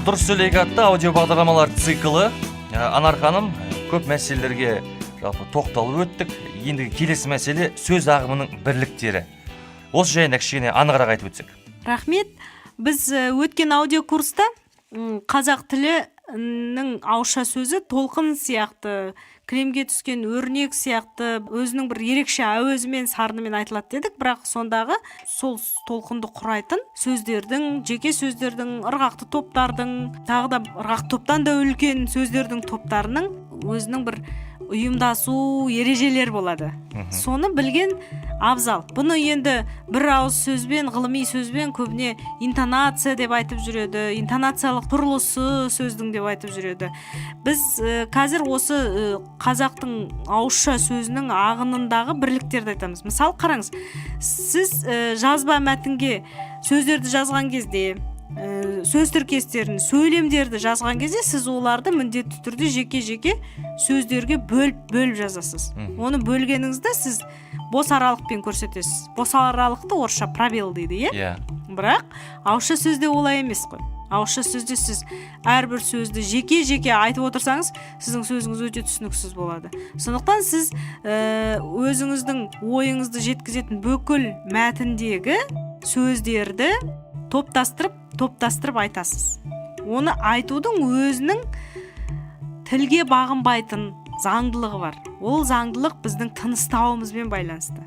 Дұрыс сөйлейік атты аудио бағдарламалар циклы. Анар ханым, көп мәселелерге тоқталып өттік. Ендігі келесі мәселе сөз ағымының бірліктері. Осы жайында кішкене анығырақ айтып өтсек. Рахмет. Біз өткен аудио курста қазақ тілінің ауызша сөзі толқын сияқты, кілемге түскен өрнек сияқты өзінің бір ерекше әуезімен, сарынымен айтылады дедік, бірақ сондағы сол толқынды құрайтын сөздердің, жеке сөздердің, ырғақты топтардың, тағы да ырғақты топтан да үлкен сөздердің топтарының өзінің бір ұйымдасу ережелер болады. Соны білген абзал. Бұны енді бір ауыз сөзбен, ғылыми сөзбен көбіне интонация деп айтып жүреді, интонациялық құрылысы сөздің деп айтып жүреді. Біз қазір осы қазақтың ауызша сөзінің ағынындағы бірліктерді айтамыз. Мысалы қараңыз, сіз жазба мәтінге сөздерді жазған кезде, сөз тіркестерін, сөйлемдерді жазған кезде сіз оларды міндетті түрде жеке-жеке сөздерге бөліп жазасыз. Оны бөлгеніңізді сіз бос аралықпен көрсетесіз. Бос аралықты орысша пробел дейді, иә? Бірақ ауызша сөзде олай емес қой. Ауызша сөзде сіз әрбір сөзді жеке-жеке айтып отырсаңыз, сіздің сөзіңіз өте түсініксіз болады. Сондықтан сіз өзіңіздің ойыңызды жеткізетін бүкіл мәтіндегі сөздерді топтастырып айтасыз. Оны айтудың өзінің тілге бағынбайтын заңдылығы бар. Ол заңдылық біздің тыныстауымызбен байланысты.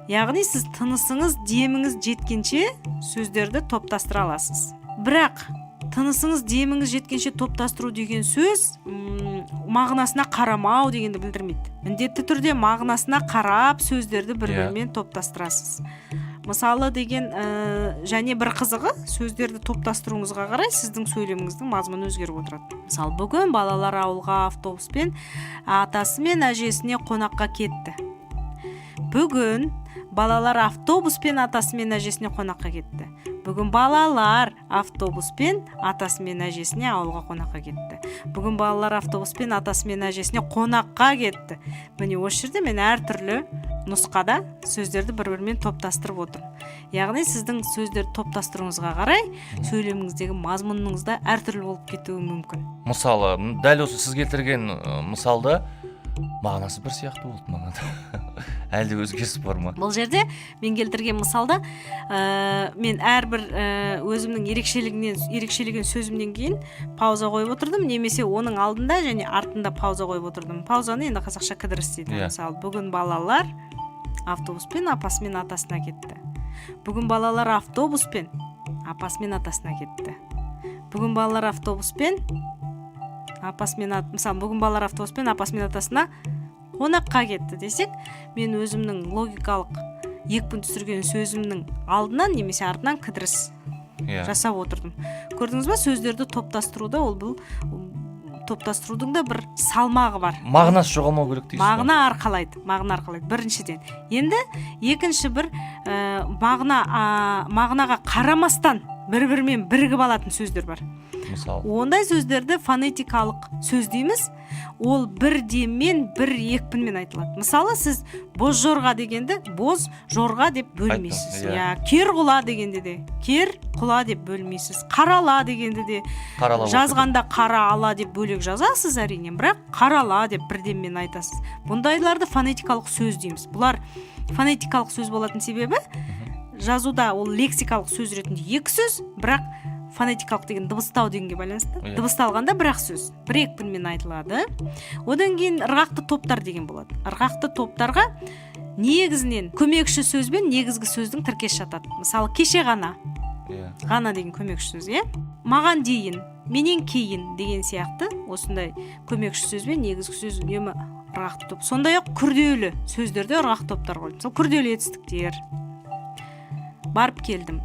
Яғни сіз тынысыңыз, деміңіз жеткенше сөздерді топтастыра аласыз. Бірақ тынысыңыз, деміңіз жеткенше топтастыру деген сөз мағынасына қарамау дегенді білдірмейді. Міндетті түрде мағынасына қарап сөздерді бір-бірімен топтастырасыз. Мысалы деген және бір қызығы, сөздерді топтастыруыңызға қарай сіздің сөйлеміңіздің мазмұны өзгеріп отырады. Мысалы, бүгін балалар ауылға автобуспен атасы мен әжесіне қонаққа кетті. Бүгін балалар автобуспен атасы мен әжесіне қонаққа кетті. Бүгін балалар автобуспен атасы мен әжесіне ауылға қонаққа кетті. Бүгін балалар автобуспен атасы мен әжесіне қонаққа кетті. Міне осы жерде мен әртүрлі нұсқада сөздерді бір-бірімен топтастырып отырмын. Яғни сіздің сөздерді топтастыруыңызға қарай сөйлеміңіздегі мазмұныңызда әртүрлі болып кетуі мүмкін. Мысалы, дәл осы сіз келтірген мысалда мағынасы бір сияқты болды маған. Әлде өзгеріс бар ма? Бұл жерде мен келтірген мысалда мен әрбір өзімнің ерекшелеген сөзімнен кейін пауза қойып отырдым, немесе оның алдында және артында пауза қойып отырдым. Паузаны енді қазақша кідіріс дейді. Мысалы, бүгін балалар автобуспен апасы мен атасына кетті. Бүгін балалар автобуспен апасы мен атасына кетті. Бүгін балалар автобуспен бүгін балалар автобуспен апасы мен атасына қонаққа кетті десек, мен өзімнің логикалық екпін түсірген сөзімнің алдынан немесе артынан кідіріс жасап отырдым. Көрдіңіз ба, сөздерді топтастыруда бұл топтастырудың да бір салмағы бар. Мағынасы жоғалмау керек дейсіз. Мағына арқалайды, біріншіден. Енді екінші бір мағынаға қарамастан бір-бірімен бірігіп алатын сөздер бар. Мысалы, ондай сөздерді фонетикалық сөз дейміз. Ол бір деммен, бір екпінмен айтылады. Мысалы, сіз боз жорға дегенді боз жорға деп бөлмейсіз. Кер құла дегенде де кер құла деп бөлмейсіз. Қарала дегенде де жазғанда қара ала деп бөлек жазасыз әрине, бірақ қарала деп бір деммен айтасыз. Бұндайларды фонетикалық сөз дейміз. Бұлар фонетикалық сөз болатын себебі жазуда ол лексикалық сөз ретінде екі сөз, бірақ фонетикалық деген дыбыстау дегенге байланысты. Дыбысталғанда бір ақ сөз, бір екпінмен айтылады. Одан кейін ырғақты топтар деген болады. Ырғақты топтарға негізінен көмекші сөз бен негізгі сөздің тіркесі жатады. Мысалы, кеше ғана. Ғана деген көмекші сөз, маған дейін, менен кейін деген сияқты осындай көмекші сөз бен негізгі сөз үнемі ырғақты топ. Сондай-ақ күрделі сөздерде ырғақты топтар қойылады. Мысалы, күрделі етістіктер. Барып келдім.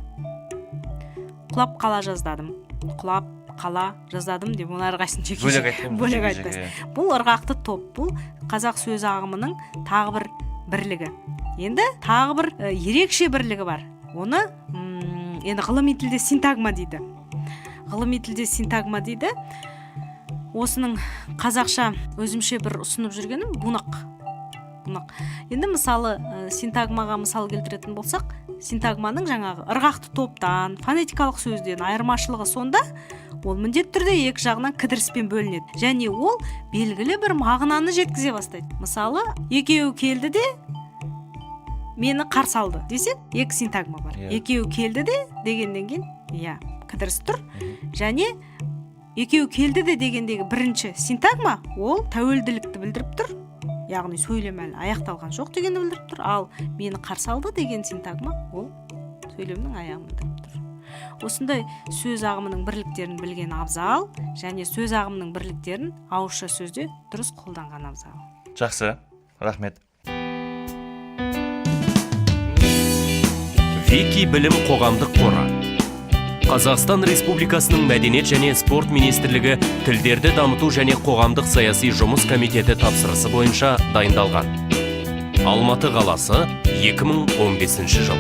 Құлап қала жаздадым. Құлап қала жаздадым деп оны әрқайсысын бөлек айтпайсыз. Бұл ырғақты топ, бұл қазақ сөз ағымының тағы бір бірлігі. Енді тағы бір ерекше бірлігі бар. Оны енді ғылыми тілде синтагма дейді. Осының қазақша өзімше бір ұсынып жүргенім бұнық. Енді мысалы синтагмаға мысал келтіретін болсақ, синтагманың жаңағы ырғақты топтан, фонетикалық сөзден айырмашылығы сонда, ол міндетті түрде екі жағынан кідіріспен бөлінеді және ол белгілі бір мағынаны жеткізе бастайды. Мысалы, екеуі келді де мені қарсы алды десек, екі синтагма бар. Екеуі келді де дегеннен кейін кідіріс тұр, және екеуі келді де дегендегі бірінші синтагма ол тәуелділікті білдіріп тұр, яғни сөйлем әлі аяқталған жоқ дегенді білдіріп тұр. Ал мені қарсы алды деген синтагма ол сөйлемнің аяғын білдіріп тұр. Осындай сөз ағымының бірліктерін білген абзал, және сөз ағымының бірліктерін ауызша сөзде дұрыс қолданған абзал. Жақсы, рахмет. Вики білім қоғамдық қоры. Қазақстан Республикасының Мәдениет және спорт министрлігі тілдерді дамыту және қоғамдық саяси жұмыс комитеті тапсырысы бойынша дайындалған. Алматы қаласы, 2015 жыл.